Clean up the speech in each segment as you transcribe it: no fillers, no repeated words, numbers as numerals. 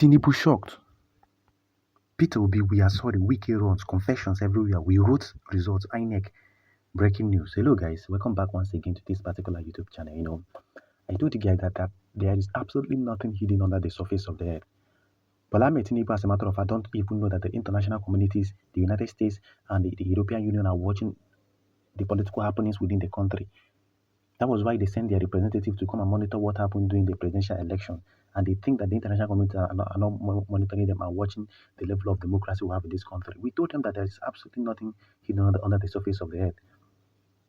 Tinubu shocked. Peter Obi, we are sorry. Wike runs, confessions everywhere. We wrote results. Inec, breaking news. Hello, guys. Welcome back once again to this particular YouTube channel. I told you guys that there is absolutely nothing hidden under the surface of the earth. Bola Tinubu, as a matter of fact, don't even know that the international communities, the United States, and the European Union are watching the political happenings within the country. That was why they sent their representative to come and monitor what happened during the presidential election. And they think that the international community are not monitoring them and watching the level of democracy we have in this country. We told them that there is absolutely nothing hidden under the surface of the earth.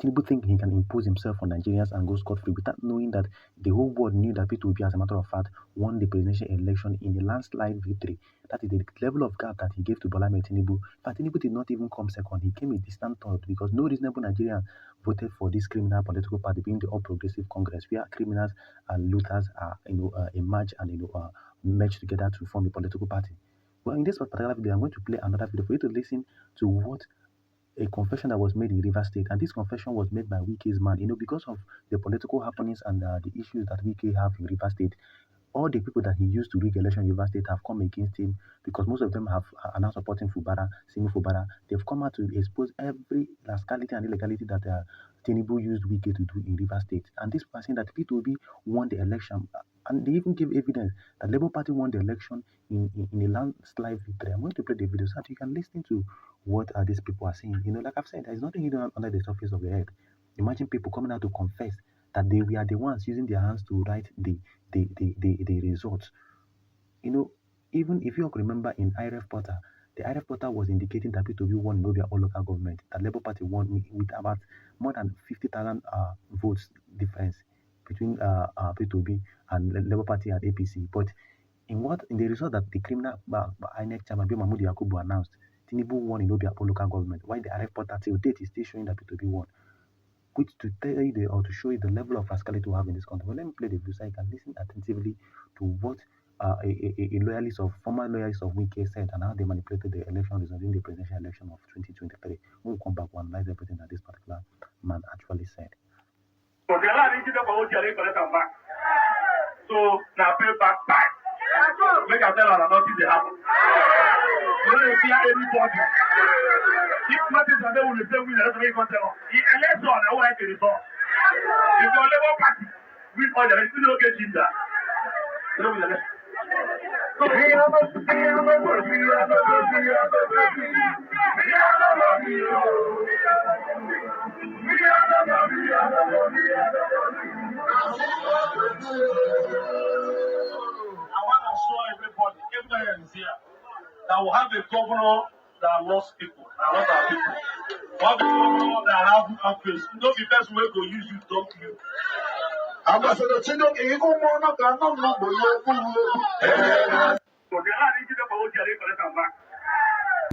Tinubu think he can impose himself on Nigerians and go scot-free without knowing that the whole world knew that Peter Obi, as a matter of fact, won the presidential election in a landslide victory. That is the level of gap that he gave to Bola Tinubu. But Tinubu did not even come second. He came a distant third because no reasonable Nigerian voted for this criminal political party, being the All Progressive Congress, where criminals and looters are, emerge and merge together to form a political party. Well, in this particular video, I'm going to play another video for you to listen to what a confession that was made in Rivers State, and this confession was made by Wike's man. Because of the political happenings and the issues that Wike have in Rivers State, all the people that he used to rig election in Rivers State have come against him because most of them are now supporting Simi Fubara. They've come out to expose every rascality and illegality that Tinubu used Wike to do in Rivers State. And this person that Peter Obi won the election, and they even gave evidence that Labour Party won the election in a landslide victory. I'm going to play the video so that you can listen to what these people are saying. Like I've said, there's nothing hidden under the surface of the earth. Imagine people coming out to confess that they were the ones using their hands to write the results. Even if you remember in IRF Portal, the IRF Portal was indicating that Peter Obi won in Obia all local government, that Labour Party won with about more than 50,000 votes difference between Peter Obi and Labour Party and APC. But in the result that the criminal Inec chairman Mahmoud Yakubu announced, Tinubu won in Obia all local government, while the IRF Portal till date is still showing that Peter Obi won. Which to tell you or to show you the level of rascality we have in this country. But let me play the video so you can listen attentively to what former loyalists of Wike said and how they manipulated the election result in the presidential election of 2023. We'll come back and analyze everything that this particular man actually said. So now pay back. Make I tell her nothing they happen. You don't fear anybody. If nothing is there, we will say we are not going to tell. The election, I want to result. If your Labour Party win all the rest, you don't get in there. You know the rest. Everybody is here. That will have a governor that lost people, that lost our people. We have a governor that have face. No be best way to use you, talk to you. Ambassador Chino, you go more than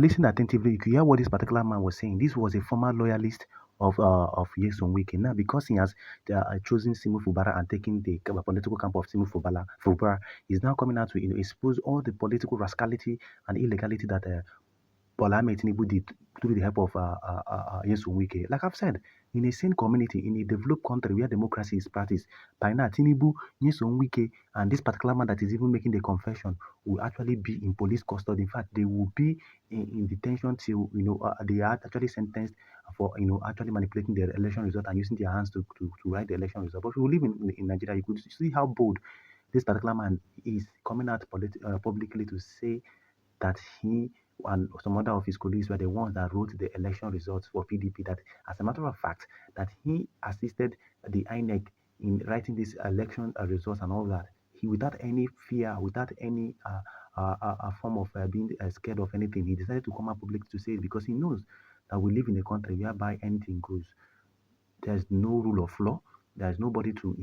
Listen attentively. You can hear what this particular man was saying. This was a former loyalist of Nyesom Wike. Now, because he has chosen Simi Fubara and taken the political camp of Simi Fubara, he's now coming out to expose all the political rascality and illegality that Bola Tinubu did through the help of Nyesom Wike. Like I've said, in a sane community, in a developed country where democracy is practiced, by now Tinubu, Nyesom Wike, and this particular man that is even making the confession will actually be in police custody. In fact, they will be in detention till they are actually sentenced for actually manipulating the election result and using their hands to write the election result. But if you live in Nigeria, you could see how bold this particular man is coming out publicly to say that he and some other of his colleagues were the ones that wrote the election results for PDP. That, as a matter of fact, that he assisted the INEC in writing these election results and all that. He, without any fear, without any form of being scared of anything, he decided to come out public to say it because he knows that we live in a country whereby anything goes. There's no rule of law. There's nobody to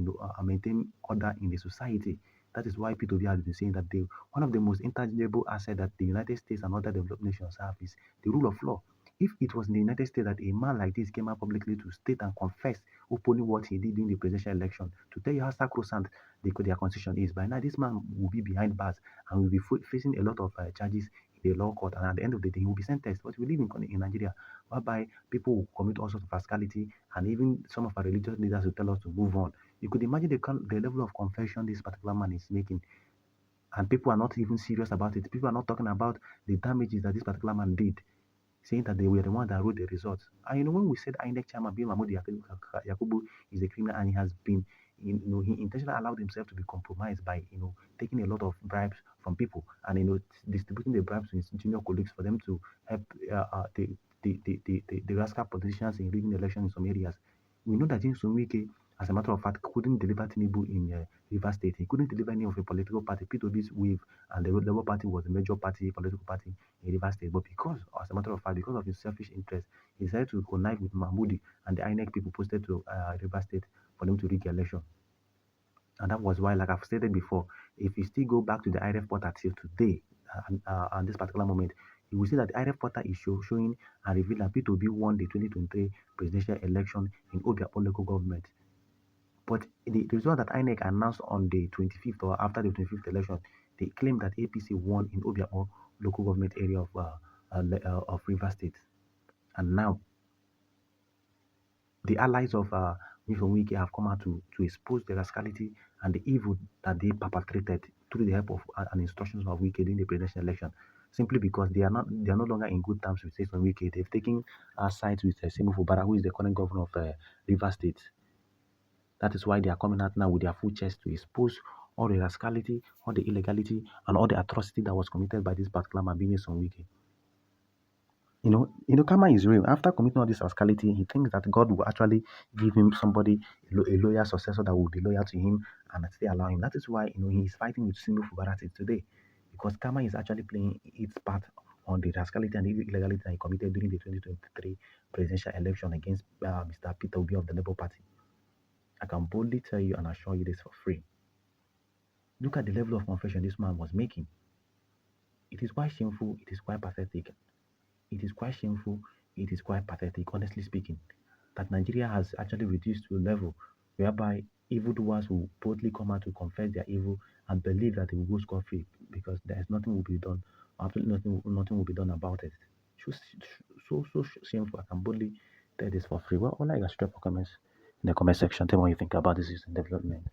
maintain order in the society. That is why P2B has been saying that one of the most intangible assets that the United States and other developed nations have is the rule of law. If it was in the United States that a man like this came out publicly to state and confess openly what he did during the presidential election, to tell you how sacrosanct their constitution is, by now this man will be behind bars and will be facing a lot of charges in the law court, and at the end of the day he will be sentenced. But we live in Nigeria whereby people will commit all sorts of rascality, and even some of our religious leaders will tell us to move on. You could imagine the level of confession this particular man is making. And people are not even serious about it. People are not talking about the damages that this particular man did, saying that they were the one that wrote the results. And when we said INEC chairman being Mahmoud Yakubu is a criminal and he has been, he intentionally allowed himself to be compromised by, taking a lot of bribes from people and, distributing the bribes to his junior colleagues for them to help the rascal politicians in rigging the election in some areas. We know that James Wike, as a matter of fact, couldn't deliver Tinubu in Rivers State. He couldn't deliver any of a political party. P2B's wave and the Labour Party was the major party, political party in Rivers State. But because, as a matter of fact, because of his selfish interest, he decided to connive with Mahmoudi and the INEC people posted to Rivers State for them to rig the election. And that was why, like I've stated before, if you still go back to the IRF portal till today, and this particular moment, you will see that the IRF portal is showing and revealing that P2B won the 2023 presidential election in Obiapo local government. But the result that INEC announced on the 25th or after the 25th election, they claimed that APC won in Obiapo local government area of Rivers State. And now, the allies of Wike have come out to expose the rascality and the evil that they perpetrated through the help of and instructions of Wike during the presidential election, simply because they are no longer in good terms with Jason Wike. They've taken sides with Semu Fubara, who is the current governor of Rivers State. That is why they are coming out now with their full chest to expose all the rascality, all the illegality, and all the atrocity that was committed by this particular man being Jason Wike. Karma is real. After committing all this rascality, he thinks that God will actually give him somebody, a loyal successor that will be loyal to him and still allow him. That is why, he is fighting with Sinu Fubarati today, because karma is actually playing its part on the rascality and illegality that he committed during the 2023 presidential election against Mr. Peter Obi of the Labour Party. I can boldly tell you and assure you this for free. Look at the level of confession this man was making. It is quite shameful. It is quite pathetic. It is quite shameful. It is quite pathetic, honestly speaking, that Nigeria has actually reduced to a level whereby evildoers will boldly come out to confess their evil and believe that they will go scot-free because there is nothing will be done. Absolutely nothing will be done about it. So shameful. I can boldly tell this for free. Well, all I got straight for comments in the comment section. Tell me what you think about this development.